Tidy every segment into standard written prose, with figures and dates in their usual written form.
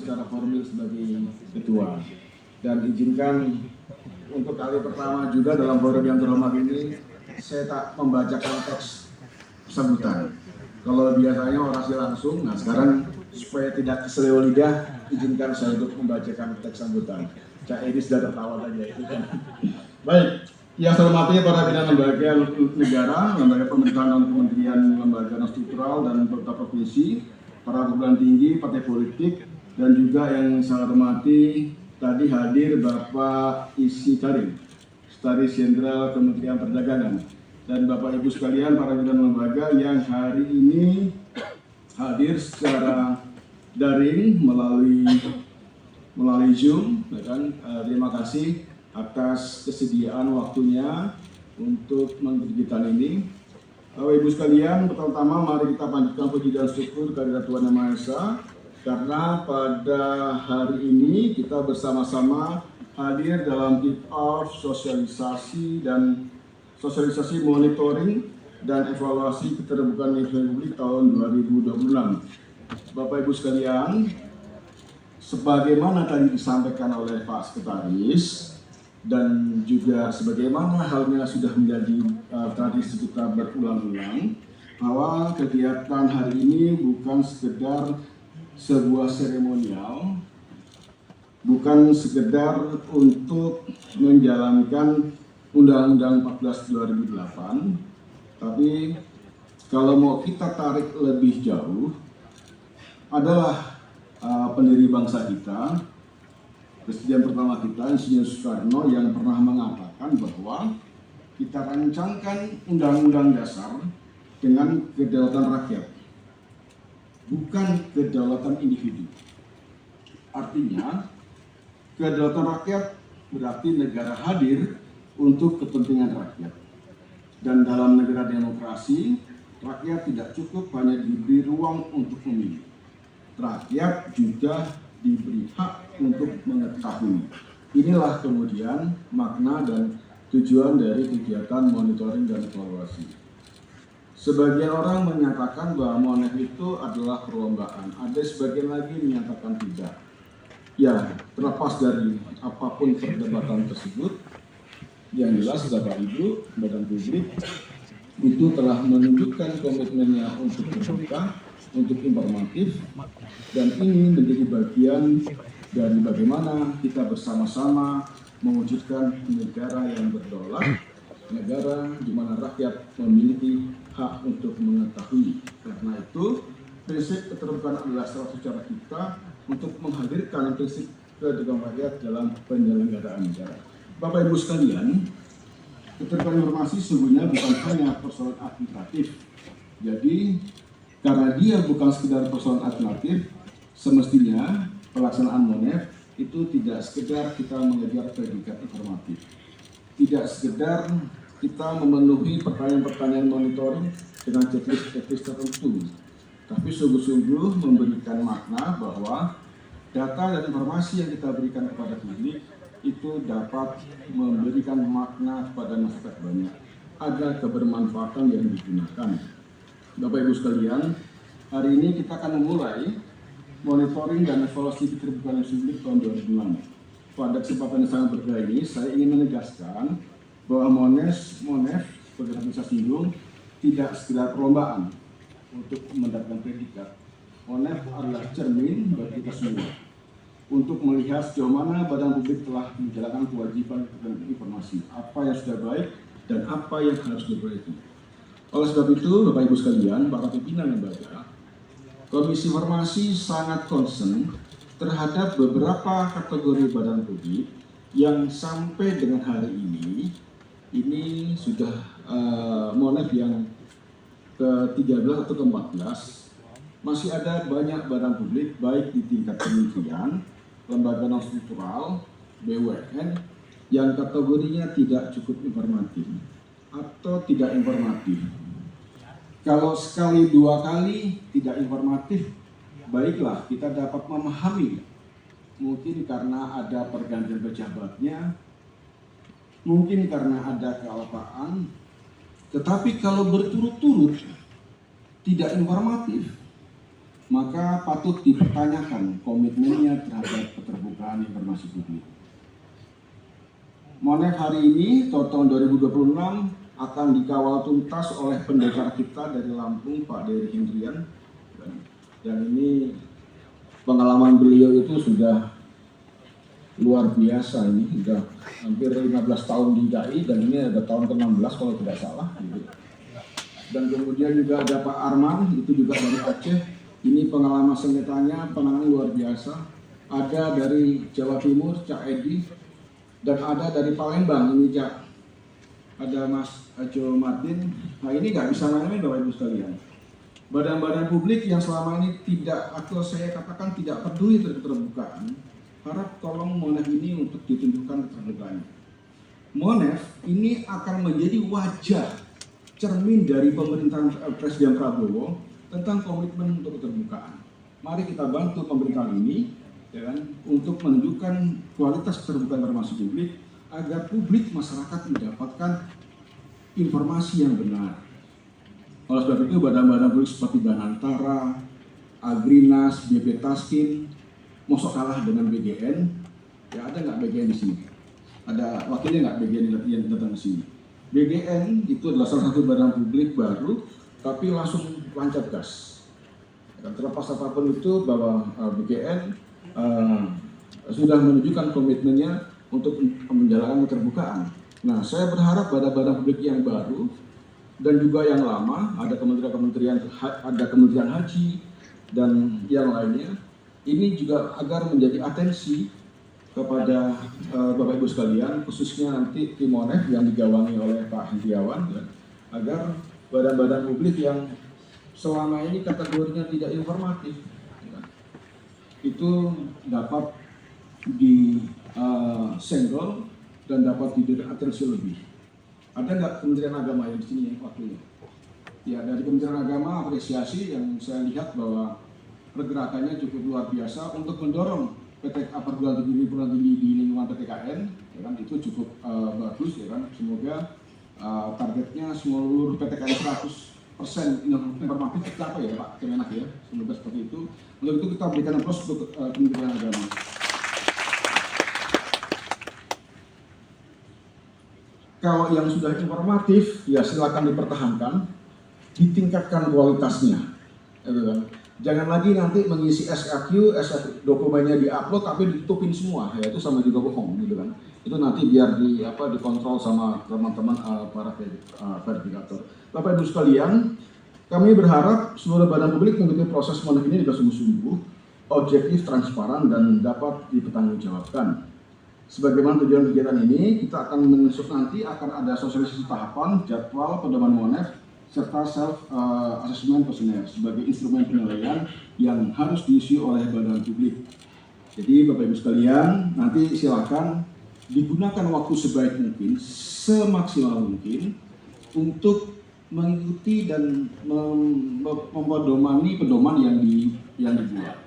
secara formal sebagai ketua, dan izinkan untuk kali pertama juga dalam forum yang terhormat ini saya tak membacakan teks sambutan. Kalau biasanya orasi langsung, nah sekarang supaya tidak keseleo lidah, izinkan saya untuk membacakan teks sambutan. Cak Edi sudah tertawa saja itu kan. Baik, yang saya hormati para pimpinan lembaga negara, lembaga pemerintahan dan kementerian, lembaga struktural dan pemerintah provinsi, para perguruan tinggi, partai politik, dan juga yang saya hormati tadi hadir Bapak Isi Karim, Sekretaris Jenderal Kementerian Perdagangan, dan Bapak Ibu sekalian para pimpinan lembaga yang hari ini hadir secara daring melalui Zoom, ya kan? Terima kasih atas kesediaan waktunya untuk mengikuti ini. Bapak Ibu sekalian, pertama mari kita panjatkan puji dan syukur kehadirat Tuhan Yang Maha Esa, karena pada hari ini kita bersama-sama hadir dalam kick-off sosialisasi monitoring dan evaluasi keterbukaan informasi publik tahun 2026. Bapak Ibu sekalian, sebagaimana tadi disampaikan oleh Pak Sekretaris dan juga sebagaimana halnya sudah menjadi tradisi kita berulang-ulang, bahwa kegiatan hari ini bukan sekedar sebuah seremonial, bukan sekedar untuk menjalankan Undang-Undang 14 2008, tapi kalau mau kita tarik lebih jauh adalah pendiri bangsa kita, Presiden pertama kita, Insinyur Soekarno, yang pernah mengatakan bahwa kita rancangkan Undang-Undang Dasar dengan kedaulatan rakyat, bukan kedaulatan individu. Artinya, kedaulatan rakyat berarti negara hadir untuk kepentingan rakyat. Dan dalam negara demokrasi, rakyat tidak cukup hanya diberi ruang untuk memilih. Rakyat juga diberi hak untuk mengetahui. Inilah kemudian makna dan tujuan dari kegiatan monitoring dan evaluasi. Sebagian orang menyatakan bahwa Monef itu adalah perlombaan. Ada sebagian lagi menyatakan tidak. Ya, terlepas dari apapun perdebatan tersebut, yang jelas Bapak Ibu, badan publik itu telah menunjukkan komitmennya untuk terbuka, untuk informatif, dan ini menjadi bagian dari bagaimana kita bersama-sama mewujudkan negara yang berdaulat, negara di mana rakyat memiliki hak untuk mengetahui. Karena itu, prinsip keterbukaan adalah salah satu cara kita untuk menghadirkan prinsip keterbukaan rakyat dalam penyelenggaraan negara. Bapak Ibu sekalian, keterbukaan informasi sesungguhnya bukan hanya persoalan administratif. Jadi, karena dia bukan sekedar persoalan alternatif, semestinya pelaksanaan Monef itu tidak sekedar kita mengejar predikat informatif, tidak sekedar kita memenuhi pertanyaan-pertanyaan monitoring dengan checklist tertentu, tapi sungguh-sungguh memberikan makna bahwa data dan informasi yang kita berikan kepada publik itu dapat memberikan makna kepada masyarakat banyak, ada kebermanfaatan yang digunakan. Bapak Ibu sekalian, hari ini kita akan memulai monitoring dan evaluasi keterbukaan publik tahun 2006. Pada kesempatan yang sangat berharga ini, saya ingin menegaskan bahwa Monef sebagai yang saya singgung tidak sekedar perlombaan untuk mendapatkan predikat. Monef adalah cermin bagi kita semua untuk melihat sejauh mana badan publik telah menjalankan kewajiban dan informasi, apa yang sudah baik dan apa yang harus diperbaiki. Oleh sebab itu, Bapak Ibu sekalian, para pimpinan lembaga, Komisi Informasi sangat concern terhadap beberapa kategori badan publik yang sampai dengan hari ini sudah Monef yang ke-13 atau ke-14, masih ada banyak badan publik baik di tingkat kementerian, lembaga non-struktural, BUMN, yang kategorinya tidak cukup informatif atau tidak informatif. Kalau sekali dua kali tidak informatif, baiklah kita dapat memahami. Mungkin karena ada pergantian pejabatnya, mungkin karena ada kealpaan. Tetapi kalau berturut-turut tidak informatif, maka patut dipertanyakan komitmennya terhadap keterbukaan informasi publik. Monef hari ini tahun 2026 akan dikawal tuntas oleh pendekar kita dari Lampung, Pak Dery Hendrian, dan ini pengalaman beliau itu sudah luar biasa. Ini sudah hampir 15 tahun di DKI dan ini ada tahun ke-16 kalau tidak salah gitu. Dan kemudian juga ada Pak Arman, itu juga dari Aceh. Ini pengalaman sengketanya, penanganan luar biasa. Ada dari Jawa Timur, Cak Edi, dan ada dari Palembang, ini Cak. Ada Mas Ajo Martin. Nah ini nggak bisa main-main Bapak Ibu sekalian. Badan-badan publik yang selama ini tidak, atau saya katakan tidak peduli terhadap keterbukaan, harap tolong Monef ini untuk ditunjukkan keterbukaannya. Monef ini akan menjadi wajah cermin dari pemerintahan Presiden Prabowo tentang komitmen untuk keterbukaan. Mari kita bantu pemerintahan ini, ya kan, untuk menunjukkan kualitas keterbukaan informasi publik agar publik masyarakat mendapatkan informasi yang benar. Oleh sebab itu badan-badan publik seperti Banantara, Agrinas, BP Taskin, mosok kalah dengan BGN? Ya ada nggak BGN di sini? Ada wakilnya nggak BGN yang datang ke sini? BGN itu adalah salah satu badan publik baru, tapi langsung lancar gas. Dan terlepas apapun itu bahwa BGN sudah menunjukkan komitmennya untuk menjalankan keterbukaan. Nah, saya berharap badan-badan publik yang baru dan juga yang lama, ada kementerian haji dan yang lainnya, ini juga agar menjadi atensi kepada Bapak Ibu sekalian, khususnya nanti tim Monef yang digawangi oleh Pak Hendriawan, ya, agar badan-badan publik yang selama ini kategorinya tidak informatif, ya, itu dapat disenggol dan dapat diberi atensi lebih. Ada nggak Kementerian Agama yang di sini yang waktunya? Ya, dari Kementerian Agama apresiasi yang saya lihat bahwa pergerakannya cukup luar biasa untuk mendorong perguruan tinggi di lingkungan PTKN, ya kan, itu cukup bagus, ya kan. Semoga targetnya seluruh PTKN 100% informatif tercapai ya Pak Kemenak ya. Semoga seperti itu. Untuk itu kita berikan aplaus untuk Kementerian Agama. Kalau yang sudah informatif, ya silakan dipertahankan, ditingkatkan kualitasnya. Jangan lagi nanti mengisi SAQ, dokumennya diupload tapi ditutupin semua, ya itu sama juga bohong, gitu kan. Itu nanti biar dikontrol sama teman-teman para verifikator. Bapak Ibu sekalian, kami berharap seluruh badan publik mengikuti proses Monef ini dengan sungguh-sungguh, objektif, transparan, dan dapat dipertanggungjawabkan. Sebagaimana tujuan kegiatan ini, kita akan nanti akan ada sosialisasi tahapan, jadwal pedoman Monef, serta self-assessment questionnaire sebagai instrumen penilaian yang harus diisi oleh badan publik. Jadi Bapak Ibu sekalian, nanti silakan digunakan waktu sebaik mungkin, semaksimal mungkin, untuk mengikuti dan mempedomani pedoman yang dibuat.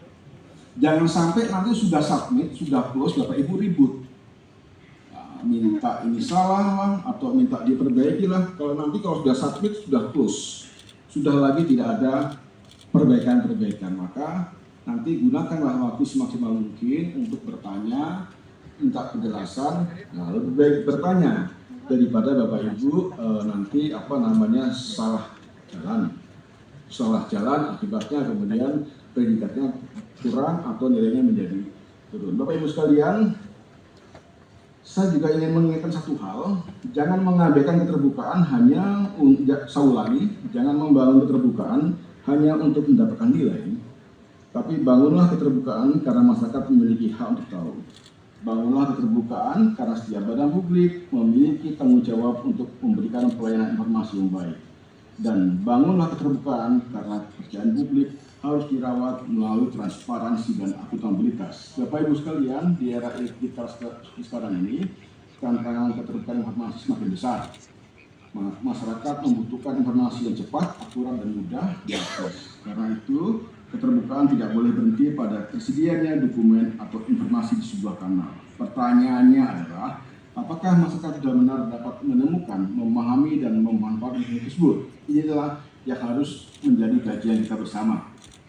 Jangan sampai nanti sudah submit, sudah close, Bapak Ibu ribut. Minta ini salah lah, atau minta diperbaiki lah. Kalau sudah submit, sudah close, sudah lagi tidak ada perbaikan-perbaikan, maka nanti gunakanlah waktu semaksimal mungkin untuk bertanya, minta penjelasan. Nah, lebih baik bertanya daripada Bapak Ibu nanti salah jalan akibatnya kemudian predikatnya kurang atau nilainya menjadi turun. Bapak Ibu sekalian, saya juga ingin mengingatkan satu hal, jangan mengabaikan keterbukaan jangan membangun keterbukaan hanya untuk mendapatkan nilai, tapi bangunlah keterbukaan karena masyarakat memiliki hak untuk tahu. Bangunlah keterbukaan karena setiap badan publik memiliki tanggung jawab untuk memberikan pelayanan informasi yang baik. Dan bangunlah keterbukaan karena kepercayaan publik harus dirawat melalui transparansi dan akuntabilitas. Bapak Ibu sekalian, di era kita sekarang ini, tantangan keterbukaan informasi semakin besar. Masyarakat membutuhkan informasi yang cepat, akurat, dan mudah diakses. Karena itu, keterbukaan tidak boleh berhenti pada tersedianya dokumen atau informasi di sebuah kanal. Pertanyaannya adalah, apakah masyarakat sudah benar dapat menemukan, memahami, dan memanfaatkan informasi tersebut? Ini adalah yang harus menjadi kajian kita bersama.